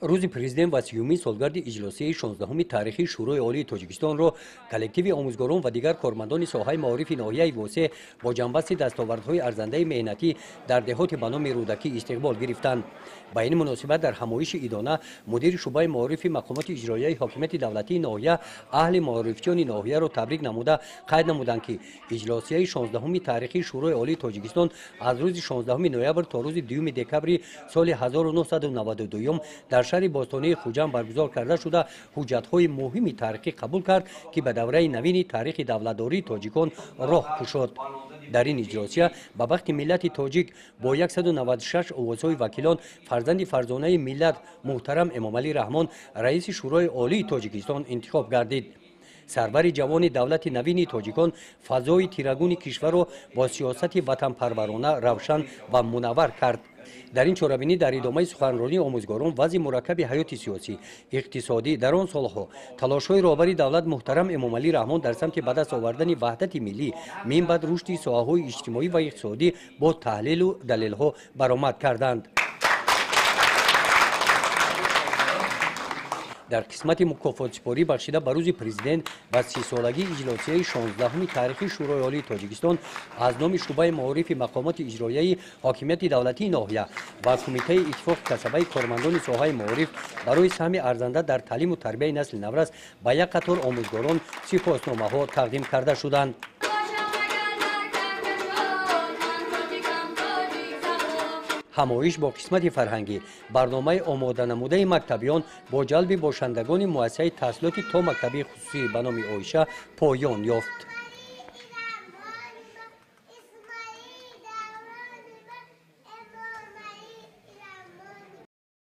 روز پرزیدنت و سیومین سالگرد اجلاسی 16 تاریخی شورای عالی تاجیکستان را کلکتیو آموزگاران و دیگر کارمندان ساحه معارف ناحیه واسع با جنبست دستاوردهای ارزنده مهنتی در دهات به نام رودکی استقبال گرفتند. با این مناسبت در همایش ایدانه مدیر شعبه معارف مقامات اجرایی حاکمیت دولتی ناحیه اهل معارفچیان ناحیه را تبریک نموده قید نمودند که اجلاسی 16 تاریخی شورای عالی تاجیکستان از روز 16 نوامبر تا روز 2 دکمبر سال 1992 در شهر باستانی خوجند برگزار کرده شده حجت‌های مهمی تاریخی قبول کرد که به دوره نوین تاریخ دولتداری تاجیکان راه گشود. در این اجلاسی به وقت ملت تاجیک با 196 آوازهای وکیلان فرزند فرزانه ملت محترم امامعلی رحمان رئیس شورای عالی تاجیکستان انتخاب گردید. سرور جوان دولت نوین تاجیکان فضای تیرگون کشور را با سیاست وطن پرورانه روشن و منور کرد. در این چاره‌بینی در ادامه سخنرانی آموزگاران وضع مرکب حیات سیاسی اقتصادی در آن سالها تلاش‌های رهبر دولت محترم امامعلی رحمان در سمت به دست آوردن وحدت ملی من بعد رشد ساحه‌های اجتماعی و اقتصادی با تحلیل و دلیل‌ها برآمد کردند. در قسمت مکافات سپاری بخشیده به روز پرزیدنت و 30 سالگی اجلاسی 16 تاریخی شورای عالی تاجیکستان از نام شعبه معارف مقامات اجرایی حاکمیت دولتی ناحیه و کمیته اتفاق کسبه کارمندان ساحه معارف برای سهم ارزنده در تعلیم و تربیت نسل نورس به یک قطار آموزگاران سپاسنامه‌ها تقدیم کرده شدند. همایش با قسمت فرهنگی برنامه آماده نموده مکتبیان با جلب باشندگان مؤسسه تحصیلات تا مکتبی خصوصی به نام عایشه پایان یافت.